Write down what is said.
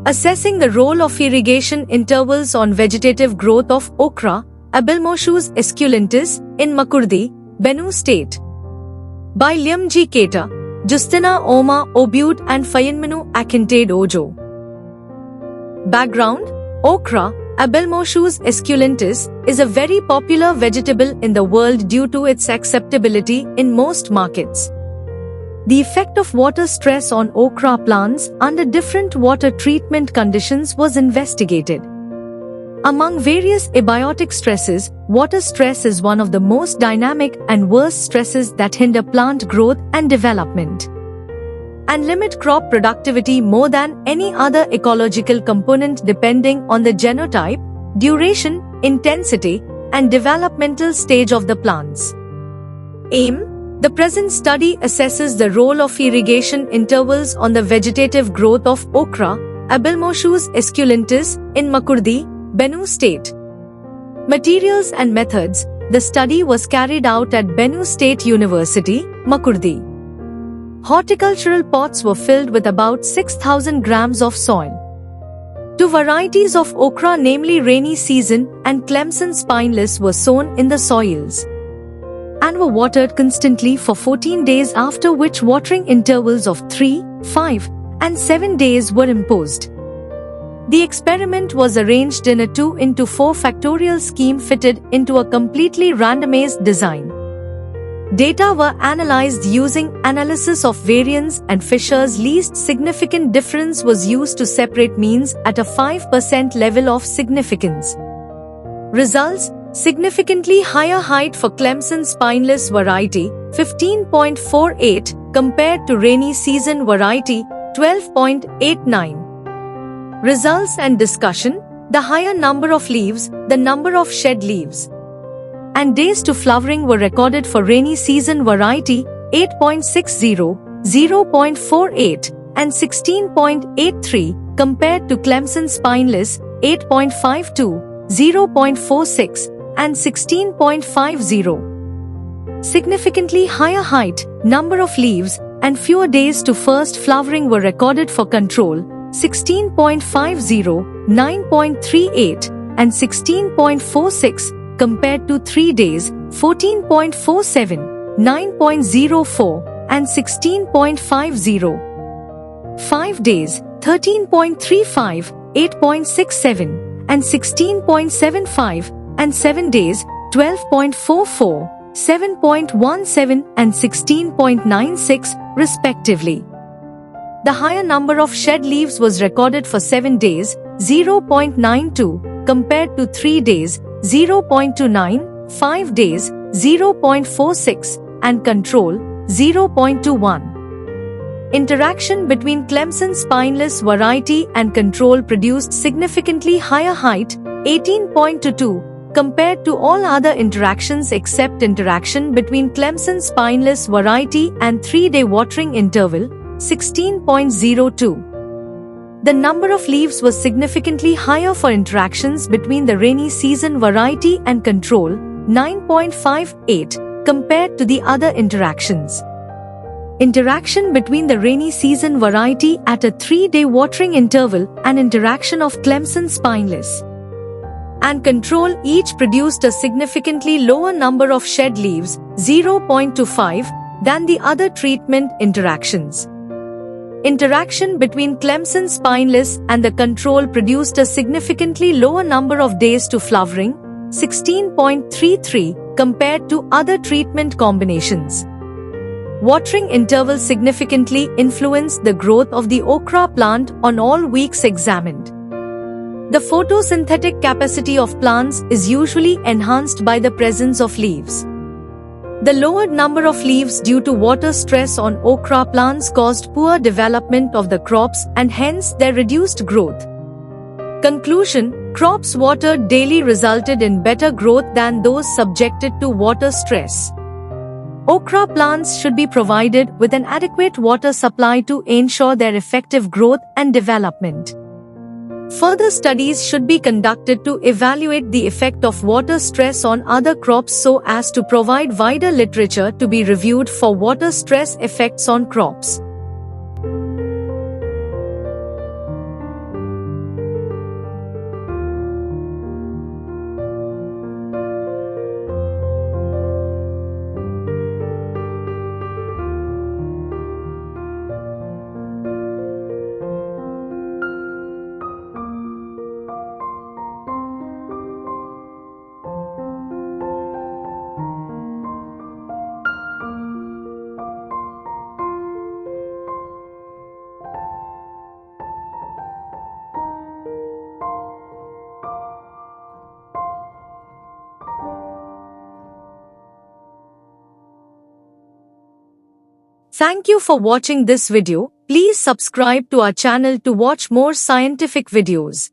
Assessing the role of irrigation intervals on vegetative growth of okra, Abelmoschus esculentis, in Makurdi, Benue State. By Liam G. Keita, Justina Oma Obute and Fayenmanu Akintade Ojo. Background: okra, Abelmoschus esculentis, is a very popular vegetable in the world due to its acceptability in most markets. The effect of water stress on okra plants under different water treatment conditions was investigated. Among various abiotic stresses, water stress is one of the most dynamic and worst stresses that hinder plant growth and development, and limit crop productivity more than any other ecological component depending on the genotype, duration, intensity, and developmental stage of the plants. Aim: the present study assesses the role of irrigation intervals on the vegetative growth of okra, Abelmoschus esculentis, in Makurdi, Benue State. Materials and methods: the study was carried out at Benue State University, Makurdi. Horticultural pots were filled with about 6,000 grams of soil. Two varieties of okra, namely rainy season and Clemson spineless, were sown in the soils and were watered constantly for 14 days, after which watering intervals of 3, 5, and 7 days were imposed. The experiment was arranged in a 2x4 factorial scheme fitted into a completely randomized design. Data were analyzed using analysis of variance, and Fisher's least significant difference was used to separate means at a 5% level of significance. Results: significantly higher height for Clemson spineless variety, 15.48, compared to rainy season variety, 12.89. Results and discussion: the higher number of leaves, the number of shed leaves, and days to flowering were recorded for rainy season variety, 8.60, 0.48, and 16.83, compared to Clemson spineless, 8.52, 0.46, and 16.50. Significantly higher height, number of leaves, and fewer days to first flowering were recorded for control, 16.50, 9.38, and 16.46, compared to 3 days, 14.47, 9.04, and 16.50. 5 days, 13.35, 8.67, and 16.75, and 7 days, 12.44, 7.17, and 16.96, respectively. The higher number of shed leaves was recorded for 7 days, 0.92, compared to 3 days, 0.29, 5 days, 0.46, and control, 0.21. Interaction between Clemson spineless variety and control produced significantly higher height, 18.22, compared to all other interactions except interaction between Clemson spineless variety and 3-day watering interval, 16.02. The number of leaves was significantly higher for interactions between the rainy season variety and control, 9.58, compared to the other interactions. Interaction between the rainy season variety at a 3-day watering interval and interaction of Clemson spineless and control each produced a significantly lower number of shed leaves, 0.25, than the other treatment interactions. Interaction between Clemson spineless and the control produced a significantly lower number of days to flowering, 16.33, compared to other treatment combinations. Watering intervals significantly influenced the growth of the okra plant on all weeks examined. The photosynthetic capacity of plants is usually enhanced by the presence of leaves. The lowered number of leaves due to water stress on okra plants caused poor development of the crops and hence their reduced growth. Conclusion: crops watered daily resulted in better growth than those subjected to water stress. Okra plants should be provided with an adequate water supply to ensure their effective growth and development. Further studies should be conducted to evaluate the effect of water stress on other crops so as to provide wider literature to be reviewed for water stress effects on crops. Thank you for watching this video. Please subscribe to our channel to watch more scientific videos.